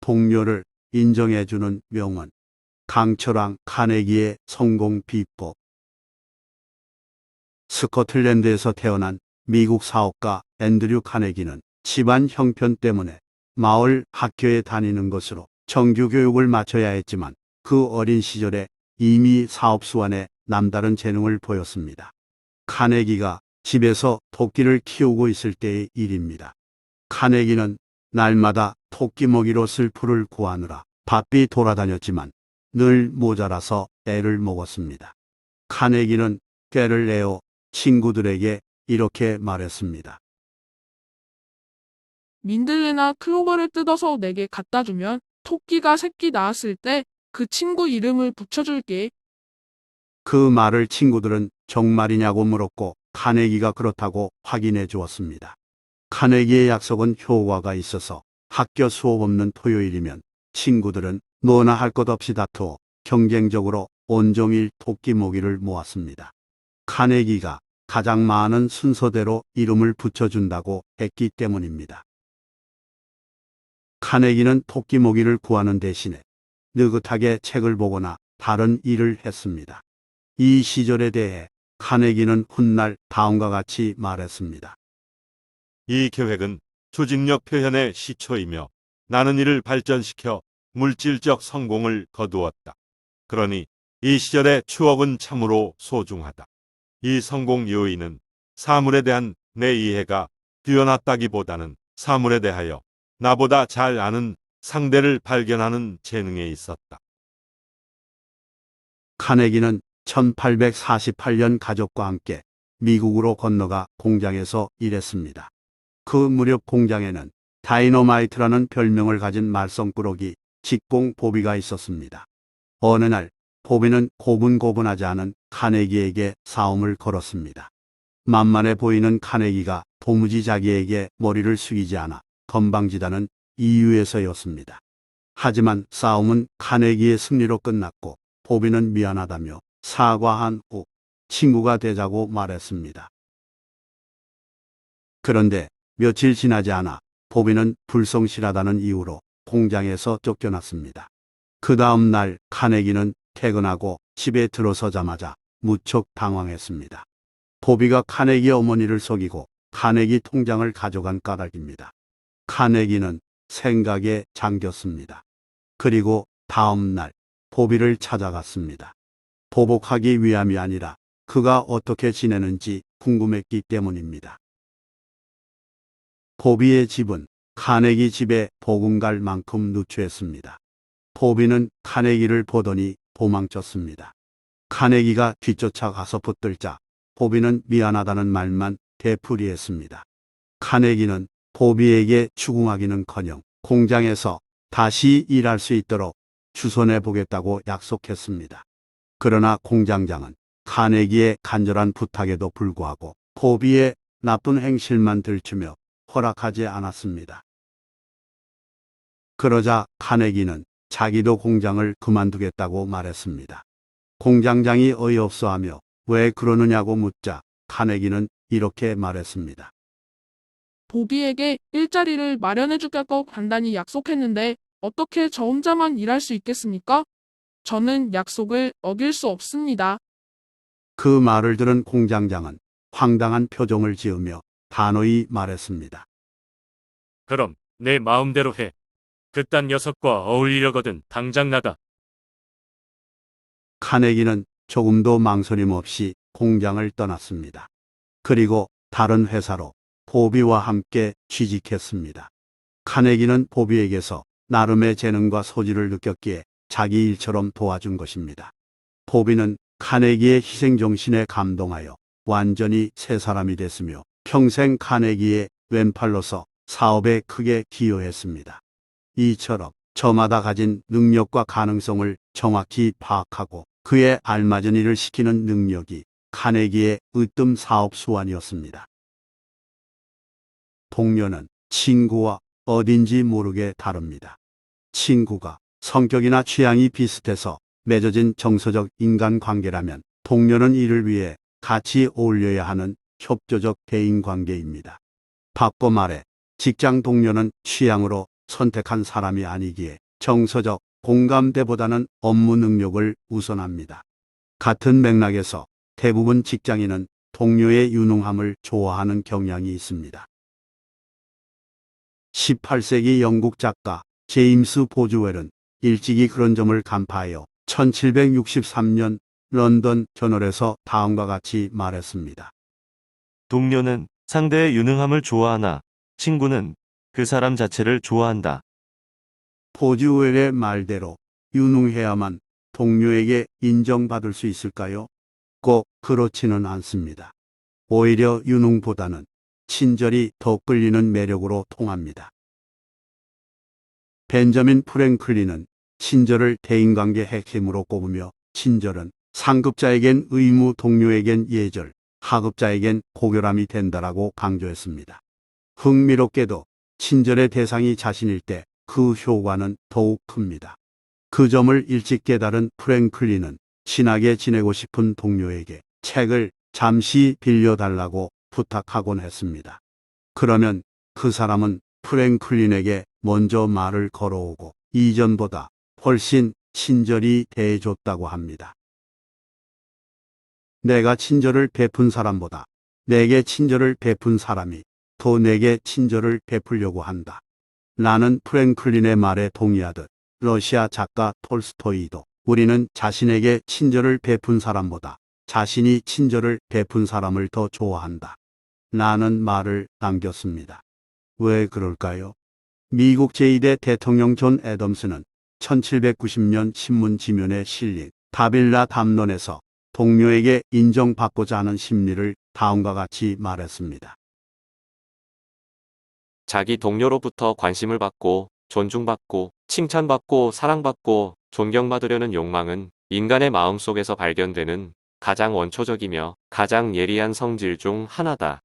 동료를 인정해주는 명언. 강철왕 카네기의 성공 비법. 스코틀랜드에서 태어난 미국 사업가 앤드류 카네기는 집안 형편 때문에 마을 학교에 다니는 것으로 정규 교육을 마쳐야 했지만 그 어린 시절에 이미 사업수완에 남다른 재능을 보였습니다. 카네기가 집에서 토끼를 키우고 있을 때의 일입니다. 카네기는 날마다 토끼 먹이로 쓸풀을 구하느라 바삐 돌아다녔지만 늘 모자라서 애를 먹었습니다. 카네기는 꾀를 내어 친구들에게 이렇게 말했습니다. 민들레나 클로버를 뜯어서 내게 갖다 주면 토끼가 새끼 낳았을 때 그 친구 이름을 붙여줄게. 그 말을 친구들은 정말이냐고 물었고 카네기가 그렇다고 확인해 주었습니다. 카네기의 약속은 효과가 있어서 학교 수업 없는 토요일이면 친구들은 너나 할 것 없이 다투어 경쟁적으로 온종일 토끼 모기를 모았습니다. 카네기가 가장 많은 순서대로 이름을 붙여준다고 했기 때문입니다. 카네기는 토끼 모기를 구하는 대신에 느긋하게 책을 보거나 다른 일을 했습니다. 이 시절에 대해 카네기는 훗날 다음과 같이 말했습니다. 이 계획은 조직력 표현의 시초이며 나는 이를 발전시켜 물질적 성공을 거두었다. 그러니 이 시절의 추억은 참으로 소중하다. 이 성공 요인은 사물에 대한 내 이해가 뛰어났다기보다는 사물에 대하여 나보다 잘 아는 상대를 발견하는 재능에 있었다. 카네기는 1848년 가족과 함께 미국으로 건너가 공장에서 일했습니다. 그 무렵 공장에는 다이너마이트라는 별명을 가진 말썽꾸러기 직봉 보비가 있었습니다. 어느 날 보비는 고분고분하지 않은 카네기에게 싸움을 걸었습니다. 만만해 보이는 카네기가 도무지 자기에게 머리를 숙이지 않아 건방지다는 이유에서였습니다. 하지만 싸움은 카네기의 승리로 끝났고 보비는 미안하다며 사과한 후 친구가 되자고 말했습니다. 그런데 며칠 지나지 않아 보비는 불성실하다는 이유로 공장에서 쫓겨났습니다. 그 다음 날 카네기는 퇴근하고 집에 들어서자마자 무척 당황했습니다. 보비가 카네기 어머니를 속이고 카네기 통장을 가져간 까닭입니다. 카네기는 생각에 잠겼습니다. 그리고 다음 날 보비를 찾아갔습니다. 보복하기 위함이 아니라 그가 어떻게 지내는지 궁금했기 때문입니다. 보비의 집은 카네기 집에 보금갈 만큼 누추했습니다. 보비는 카네기를 보더니 도망쳤습니다. 카네기가 뒤쫓아 가서 붙들자 보비는 미안하다는 말만 되풀이했습니다. 카네기는 보비에게 추궁하기는커녕 공장에서 다시 일할 수 있도록 주선해 보겠다고 약속했습니다. 그러나 공장장은 카네기의 간절한 부탁에도 불구하고 보비의 나쁜 행실만 들추며 허락하지 않았습니다. 그러자 카네기는 자기도 공장을 그만두겠다고 말했습니다. 공장장이 어이없어하며 왜 그러느냐고 묻자 카네기는 이렇게 말했습니다. 보비에게 일자리를 마련해 주겠다고 간단히 약속했는데 어떻게 저 혼자만 일할 수 있겠습니까? 저는 약속을 어길 수 없습니다. 그 말을 들은 공장장은 황당한 표정을 지으며 단호히 말했습니다. 그럼 내 마음대로 해. 그딴 녀석과 어울리려거든 당장 나가. 카네기는 조금도 망설임 없이 공장을 떠났습니다. 그리고 다른 회사로 보비와 함께 취직했습니다. 카네기는 보비에게서 나름의 재능과 소질을 느꼈기에 자기 일처럼 도와준 것입니다. 보비는 카네기의 희생정신에 감동하여 완전히 새 사람이 됐으며 평생 카네기의 왼팔로서 사업에 크게 기여했습니다. 이처럼 저마다 가진 능력과 가능성을 정확히 파악하고 그에 알맞은 일을 시키는 능력이 카네기의 으뜸 사업 수완이었습니다. 동료는 친구와 어딘지 모르게 다릅니다. 친구가 성격이나 취향이 비슷해서 맺어진 정서적 인간관계라면 동료는 이를 위해 같이 어울려야 하는 협조적 대인관계입니다. 바꿔 말해 직장 동료는 취향으로 선택한 사람이 아니기에 정서적 공감대보다는 업무 능력을 우선합니다. 같은 맥락에서 대부분 직장인은 동료의 유능함을 좋아하는 경향이 있습니다. 18세기 영국 작가 제임스 보즈웰은 일찍이 그런 점을 간파하여 1763년 런던 저널에서 다음과 같이 말했습니다. 동료는 상대의 유능함을 좋아하나 친구는 그 사람 자체를 좋아한다. 보즈웰의 말대로 유능해야만 동료에게 인정받을 수 있을까요? 꼭 그렇지는 않습니다. 오히려 유능보다는 친절이 더 끌리는 매력으로 통합니다. 벤저민 프랭클린은 친절을 대인관계 핵심으로 꼽으며 친절은 상급자에겐 의무, 동료에겐 예절, 하급자에겐 고결함이 된다라고 강조했습니다. 흥미롭게도 친절의 대상이 자신일 때 그 효과는 더욱 큽니다. 그 점을 일찍 깨달은 프랭클린은 친하게 지내고 싶은 동료에게 책을 잠시 빌려달라고 부탁하곤 했습니다. 그러면 그 사람은 프랭클린에게 먼저 말을 걸어오고 이전보다 훨씬 친절히 대해줬다고 합니다. 내가 친절을 베푼 사람보다 내게 친절을 베푼 사람이 더 내게 친절을 베풀려고 한다. 나는 프랭클린의 말에 동의하듯 러시아 작가 톨스토이도 우리는 자신에게 친절을 베푼 사람보다 자신이 친절을 베푼 사람을 더 좋아한다. 라는 말을 남겼습니다. 왜 그럴까요? 미국 제2대 대통령 존 애덤스는 1790년 신문 지면에 실린 다빌라 담론에서 동료에게 인정받고자 하는 심리를 다음과 같이 말했습니다. 자기 동료로부터 관심을 받고 존중받고 칭찬받고 사랑받고 존경받으려는 욕망은 인간의 마음속에서 발견되는 가장 원초적이며 가장 예리한 성질 중 하나다.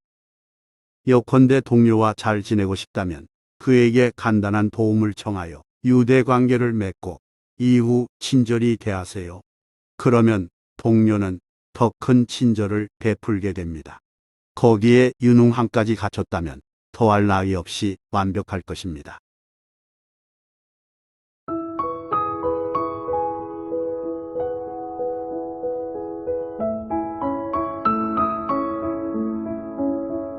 예컨대 동료와 잘 지내고 싶다면 그에게 간단한 도움을 청하여 유대 관계를 맺고 이후 친절히 대하세요. 그러면 동료는 더 큰 친절을 베풀게 됩니다. 거기에 유능함까지 갖췄다면 더할 나위 없이 완벽할 것입니다.